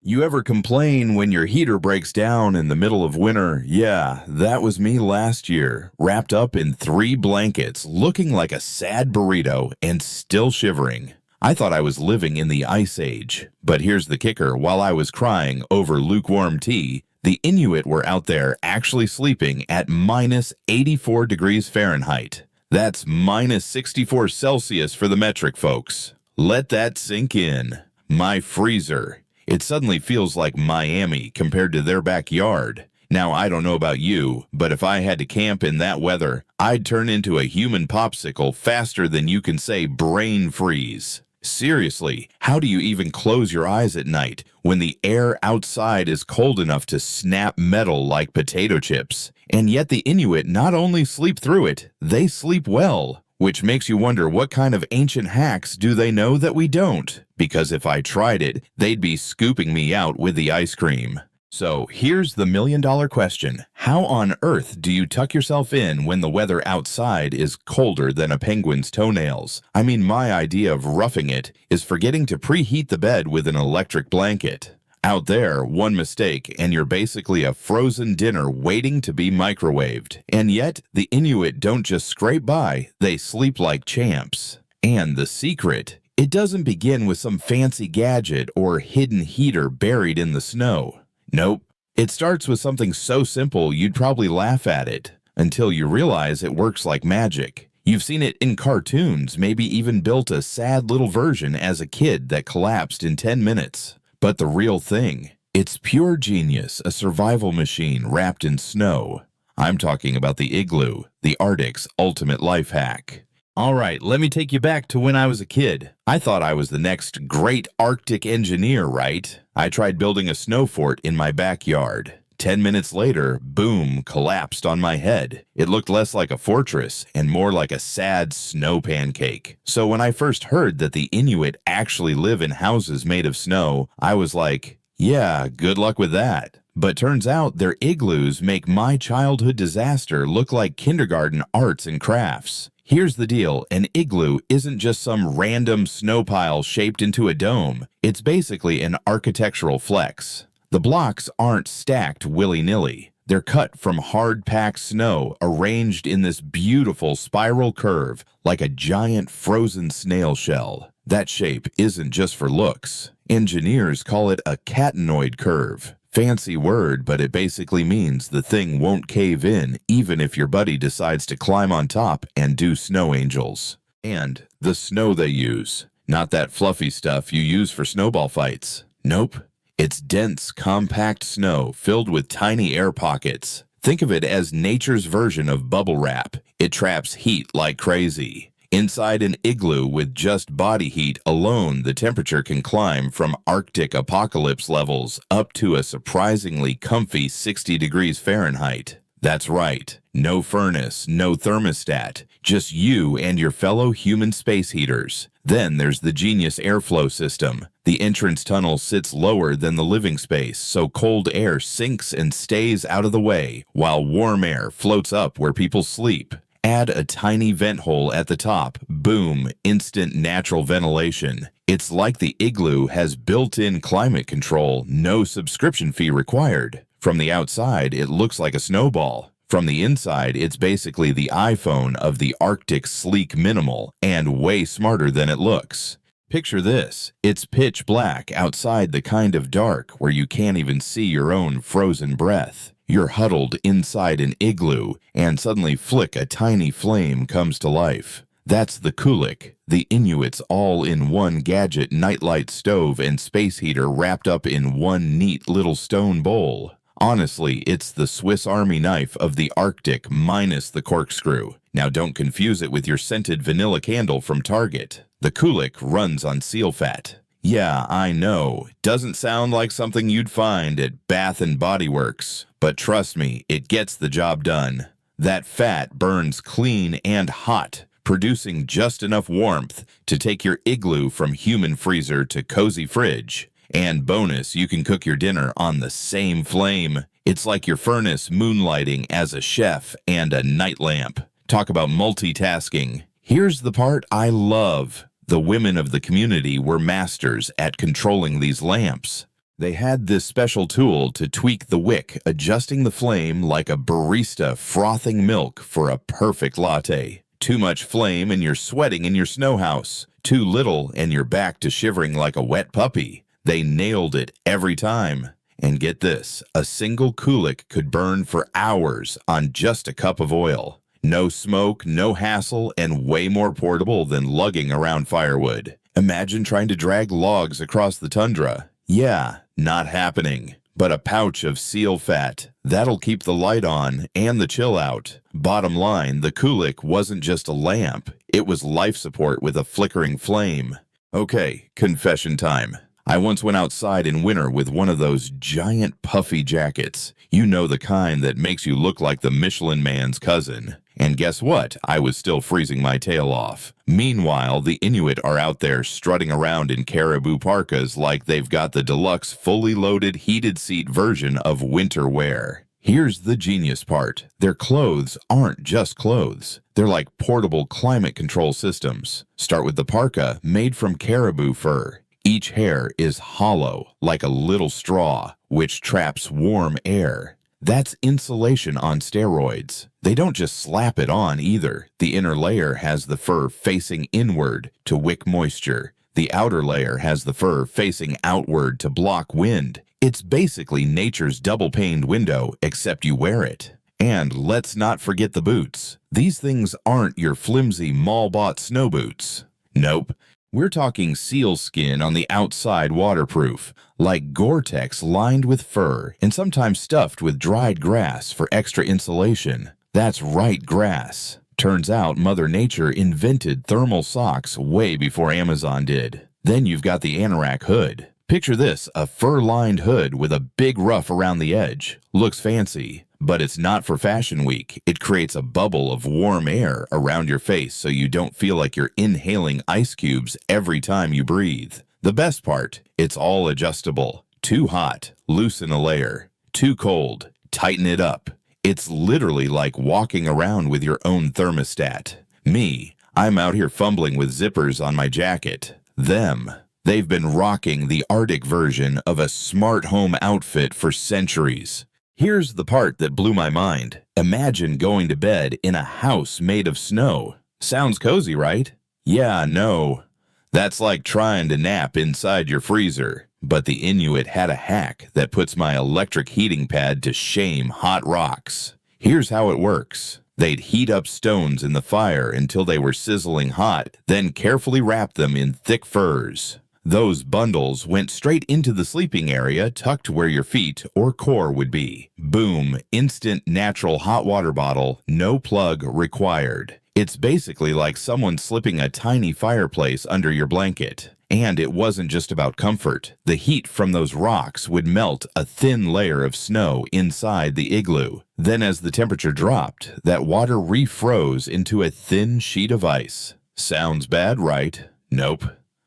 You ever complain when your heater breaks down in the middle of winter? Yeah, that was me last year, wrapped up in 3 blankets, looking like a sad burrito and still shivering. I thought I was living in the Ice Age. But here's the kicker: while I was crying over lukewarm tea, the Inuit were out there actually sleeping at minus 84 degrees Fahrenheit. That's minus 64 Celsius for the metric, folks. Let that sink in. My freezer. It suddenly feels like Miami compared to their backyard. Now, I don't know about you, but if I had to camp in that weather, I'd turn into a human popsicle faster than you can say brain freeze. Seriously, how do you even close your eyes at night when the air outside is cold enough to snap metal like potato chips? And yet the Inuit not only sleep through it, they sleep well. Which makes you wonder, what kind of ancient hacks do they know that we don't? Because if I tried it, they'd be scooping me out with the ice cream. So here's the million-dollar question. How on earth do you tuck yourself in when the weather outside is colder than a penguin's toenails? I mean, my idea of roughing it is forgetting to preheat the bed with an electric blanket. Out there, one mistake, and you're basically a frozen dinner waiting to be microwaved. And yet, the Inuit don't just scrape by, they sleep like champs. And the secret? It doesn't begin with some fancy gadget or hidden heater buried in the snow. Nope. It starts with something so simple you'd probably laugh at it, until you realize it works like magic. You've seen it in cartoons, maybe even built a sad little version as a kid that collapsed in 10 minutes. But the real thing, it's pure genius, a survival machine wrapped in snow. I'm talking about the igloo, the Arctic's ultimate life hack. All right, let me take you back to when I was a kid. I thought I was the next great Arctic engineer, right? I tried building a snow fort in my backyard. 10 minutes later, boom, collapsed on my head. It looked less like a fortress and more like a sad snow pancake. So when I first heard that the Inuit actually live in houses made of snow, I was like, yeah, good luck with that. But turns out their igloos make my childhood disaster look like kindergarten arts and crafts. Here's the deal, an igloo isn't just some random snow pile shaped into a dome. It's basically an architectural flex. The blocks aren't stacked willy-nilly. They're cut from hard-packed snow, arranged in this beautiful spiral curve, like a giant frozen snail shell. That shape isn't just for looks. Engineers call it a catenoid curve. Fancy word, but it basically means the thing won't cave in, even if your buddy decides to climb on top and do snow angels. And the snow they use. Not that fluffy stuff you use for snowball fights. Nope. It's dense, compact snow filled with tiny air pockets. Think of it as nature's version of bubble wrap. It traps heat like crazy. Inside an igloo with just body heat alone, the temperature can climb from Arctic apocalypse levels up to a surprisingly comfy 60 degrees Fahrenheit. That's right. No furnace, no thermostat, just you and your fellow human space heaters. Then there's the genius airflow system. The entrance tunnel sits lower than the living space, so cold air sinks and stays out of the way, while warm air floats up where people sleep. Add a tiny vent hole at the top. Boom, instant natural ventilation. It's like the igloo has built-in climate control, no subscription fee required. From the outside, it looks like a snowball. From the inside, it's basically the iPhone of the Arctic sleek minimal, and way smarter than it looks. Picture this. It's pitch black outside, the kind of dark where you can't even see your own frozen breath. You're huddled inside an igloo, and suddenly flick, a tiny flame comes to life. That's the kulic, the Inuit's all-in-one gadget nightlight stove and space heater wrapped up in one neat little stone bowl. Honestly, it's the Swiss Army knife of the Arctic minus the corkscrew. Now don't confuse it with your scented vanilla candle from Target. The kulic runs on seal fat. Yeah, I know, doesn't sound like something you'd find at Bath and Body Works, but trust me, it gets the job done. That fat burns clean and hot, producing just enough warmth to take your igloo from human freezer to cozy fridge. And bonus, you can cook your dinner on the same flame. It's like your furnace moonlighting as a chef and a night lamp. Talk about multitasking. Here's the part I love. The women of the community were masters at controlling these lamps. They had this special tool to tweak the wick, adjusting the flame like a barista frothing milk for a perfect latte. Too much flame and you're sweating in your snow house. Too little and you're back to shivering like a wet puppy. They nailed it every time. And get this, a single kulic could burn for hours on just a cup of oil. No smoke, no hassle, and way more portable than lugging around firewood. Imagine trying to drag logs across the tundra. Yeah, not happening. But a pouch of seal fat, that'll keep the light on and the chill out. Bottom line, the kulic wasn't just a lamp, it was life support with a flickering flame. Okay, confession time. I once went outside in winter with one of those giant puffy jackets. You know, the kind that makes you look like the Michelin Man's cousin. And guess what? I was still freezing my tail off. Meanwhile, the Inuit are out there strutting around in caribou parkas like they've got the deluxe fully loaded heated seat version of winter wear. Here's the genius part. Their clothes aren't just clothes. They're like portable climate control systems. Start with the parka, made from caribou fur. Each hair is hollow, like a little straw, which traps warm air. That's insulation on steroids. They don't just slap it on either. The inner layer has the fur facing inward to wick moisture. The outer layer has the fur facing outward to block wind. It's basically nature's double-paned window, except you wear it. And let's not forget the boots. These things aren't your flimsy mall-bought snow boots. Nope. We're talking seal skin on the outside waterproof, like Gore-Tex lined with fur and sometimes stuffed with dried grass for extra insulation. That's right, grass. Turns out Mother Nature invented thermal socks way before Amazon did. Then you've got the anorak hood. Picture this, a fur-lined hood with a big ruff around the edge. Looks fancy. But it's not for Fashion Week. It creates a bubble of warm air around your face so you don't feel like you're inhaling ice cubes every time you breathe. The best part, it's all adjustable. Too hot, loosen a layer. Too cold, tighten it up. It's literally like walking around with your own thermostat. Me, I'm out here fumbling with zippers on my jacket. They've been rocking the Arctic version of a smart home outfit for centuries. Here's the part that blew my mind. Imagine going to bed in a house made of snow. Sounds cozy, right? Yeah, no. That's like trying to nap inside your freezer. But the Inuit had a hack that puts my electric heating pad to shame hot rocks. Here's how it works. They'd heat up stones in the fire until they were sizzling hot, then carefully wrap them in thick furs. Those bundles went straight into the sleeping area tucked where your feet or core would be. Boom, instant natural hot water bottle, no plug required. It's basically like someone slipping a tiny fireplace under your blanket. And it wasn't just about comfort. The heat from those rocks would melt a thin layer of snow inside the igloo. Then as the temperature dropped, that water refroze into a thin sheet of ice. Sounds bad, right? Nope.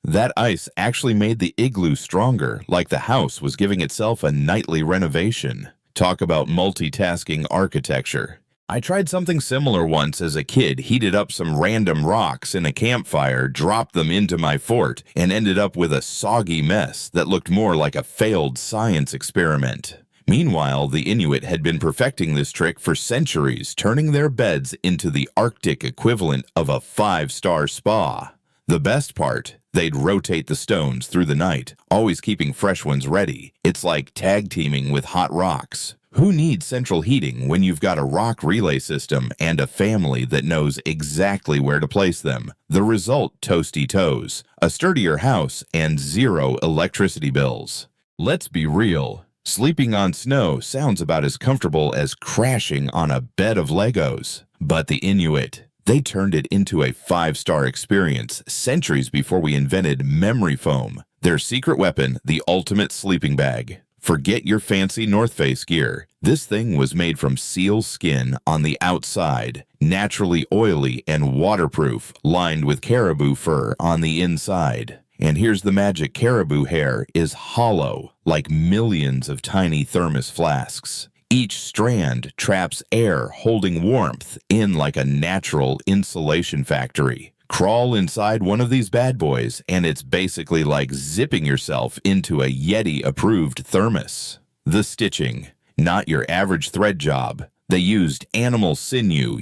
That ice actually made the igloo stronger, like the house was giving itself a nightly renovation. Talk about multitasking architecture. I tried something similar once as a kid, heated up some random rocks in a campfire, dropped them into my fort, and ended up with a soggy mess that looked more like a failed science experiment. Meanwhile, the Inuit had been perfecting this trick for centuries, turning their beds into the Arctic equivalent of a 5-star spa. The best part, they'd rotate the stones through the night, always keeping fresh ones ready. It's like tag teaming with hot rocks. Who needs central heating when you've got a rock relay system and a family that knows exactly where to place them? The result, toasty toes, a sturdier house and 0 electricity bills. Let's be real. Sleeping on snow sounds about as comfortable as crashing on a bed of Legos. But the Inuit, they turned it into a 5-star experience centuries before we invented memory foam. Their secret weapon, the ultimate sleeping bag. Forget your fancy North Face gear. This thing was made from seal skin on the outside, naturally oily and waterproof, lined with caribou fur on the inside. And here's the magic, caribou hair is hollow, like millions of tiny thermos flasks. Each strand traps air holding warmth in like a natural insulation factory. Crawl inside one of these bad boys, and it's basically like zipping yourself into a Yeti-approved thermos. The stitching, not your average thread job. They used animal sinew,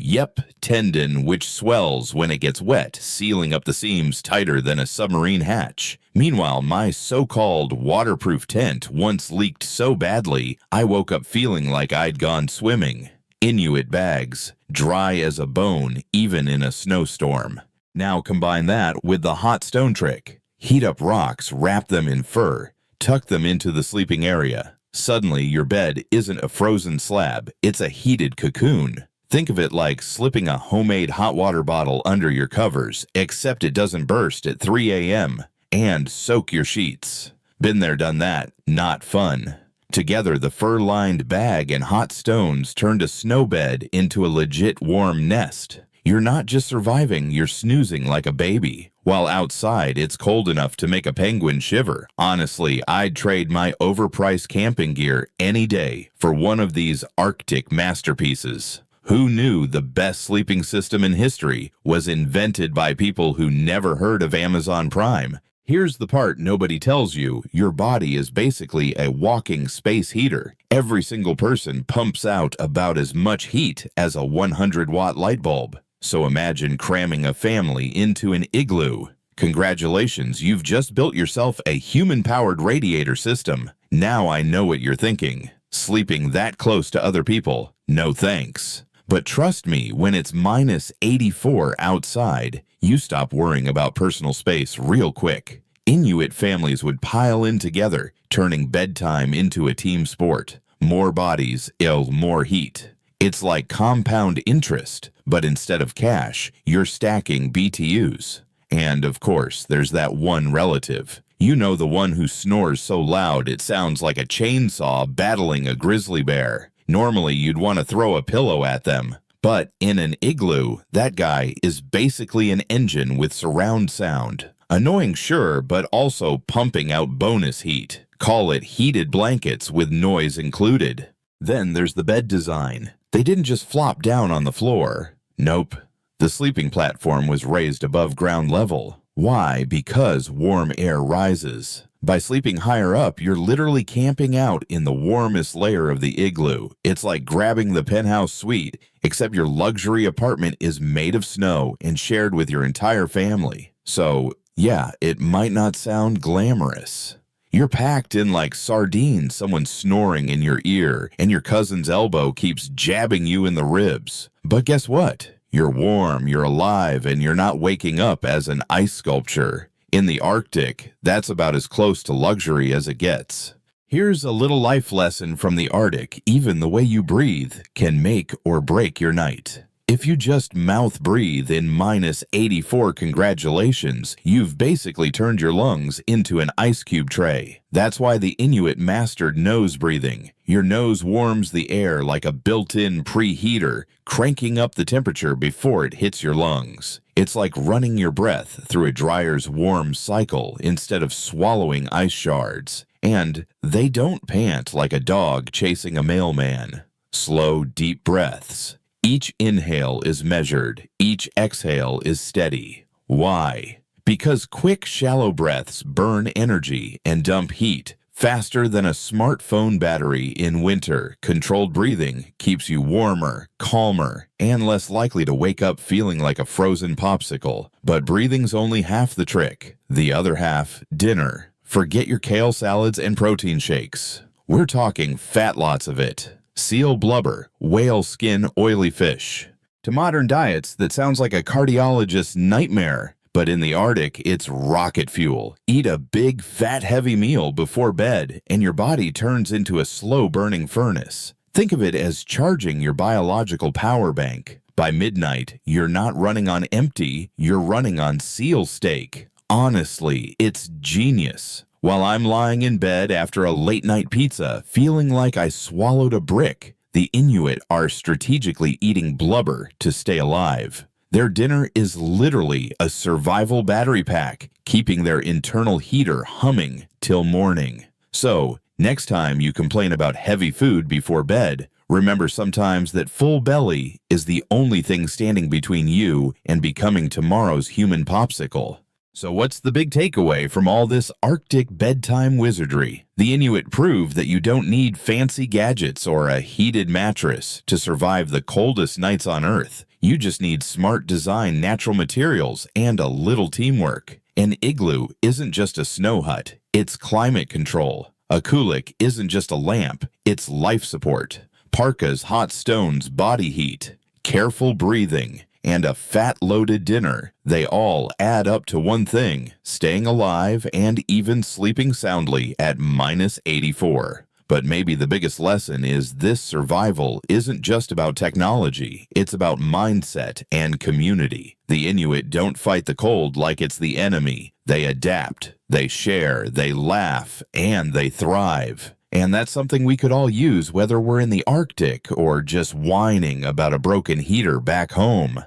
tendon, which swells when it gets wet, sealing up the seams tighter than a submarine hatch. Meanwhile, my so-called waterproof tent once leaked so badly, I woke up feeling like I'd gone swimming. Inuit bags, dry as a bone, even in a snowstorm. Now combine that with the hot stone trick. Heat up rocks, wrap them in fur, tuck them into the sleeping area. Suddenly, your bed isn't a frozen slab, it's a heated cocoon. Think of it like slipping a homemade hot water bottle under your covers, except it doesn't burst at 3 a.m. And soak your sheets. Been there, done that. Not fun. Together, the fur-lined bag and hot stones turned a snowbed into a legit warm nest. You're not just surviving, you're snoozing like a baby. While outside, it's cold enough to make a penguin shiver. Honestly, I'd trade my overpriced camping gear any day for one of these Arctic masterpieces. Who knew the best sleeping system in history was invented by people who never heard of Amazon Prime? Here's the part nobody tells you. Your body is basically a walking space heater. Every single person pumps out about as much heat as a 100-watt light bulb. So imagine cramming a family into an igloo. Congratulations, you've just built yourself a human-powered radiator system. Now I know what you're thinking. Sleeping that close to other people? No thanks. But trust me, when it's minus 84 outside, you stop worrying about personal space real quick. Inuit families would pile in together, turning bedtime into a team sport. More bodies, more heat. It's like compound interest, but instead of cash, you're stacking BTUs. And of course, there's that one relative. You know, the one who snores so loud it sounds like a chainsaw battling a grizzly bear. Normally, you'd want to throw a pillow at them. But in an igloo, that guy is basically an engine with surround sound. Annoying, sure, but also pumping out bonus heat. Call it heated blankets with noise included. Then there's the bed design. They didn't just flop down on the floor. Nope. The sleeping platform was raised above ground level. Why? Because warm air rises. By sleeping higher up, you're literally camping out in the warmest layer of the igloo. It's like grabbing the penthouse suite, except your luxury apartment is made of snow and shared with your entire family. So, yeah, it might not sound glamorous. You're packed in like sardines, someone snoring in your ear, and your cousin's elbow keeps jabbing you in the ribs. But guess what? You're warm, you're alive, and you're not waking up as an ice sculpture. In the Arctic, that's about as close to luxury as it gets. Here's a little life lesson from the Arctic. Even the way you breathe can make or break your night. If you just mouth breathe in minus 84, congratulations, you've basically turned your lungs into an ice cube tray. That's why the Inuit mastered nose breathing. Your nose warms the air like a built-in preheater, cranking up the temperature before it hits your lungs. It's like running your breath through a dryer's warm cycle instead of swallowing ice shards. And they don't pant like a dog chasing a mailman. Slow, deep breaths. Each inhale is measured, each exhale is steady. Why? Because quick, shallow breaths burn energy and dump heat faster than a smartphone battery in winter. Controlled breathing keeps you warmer, calmer, and less likely to wake up feeling like a frozen popsicle. But breathing's only half the trick. The other half, dinner. Forget your kale salads and protein shakes. We're talking fat lots of it. Seal blubber, whale skin, oily fish. To modern diets, that sounds like a cardiologist's nightmare. But in the Arctic, it's rocket fuel. Eat a big, fat, heavy meal before bed, and your body turns into a slow-burning furnace. Think of it as charging your biological power bank. By midnight, you're not running on empty, you're running on seal steak. Honestly, it's genius. While I'm lying in bed after a late-night pizza, feeling like I swallowed a brick, the Inuit are strategically eating blubber to stay alive. Their dinner is literally a survival battery pack, keeping their internal heater humming till morning. So, next time you complain about heavy food before bed, Remember sometimes that full belly is the only thing standing between you and becoming tomorrow's human popsicle. So what's the big takeaway from all this Arctic bedtime wizardry? The Inuit proved that you don't need fancy gadgets or a heated mattress to survive the coldest nights on Earth. You just need smart design, natural materials, and a little teamwork. An igloo isn't just a snow hut, it's climate control. A kulic isn't just a lamp, it's life support. Parkas, hot stones, body heat, careful breathing, and a fat-loaded dinner, they all add up to one thing: staying alive and even sleeping soundly at -84. But maybe the biggest lesson is this: survival isn't just about technology, it's about mindset and community. The Inuit don't fight the cold like it's the enemy. They adapt, they share, they laugh, and they thrive. And that's something we could all use whether we're in the Arctic or just whining about a broken heater back home.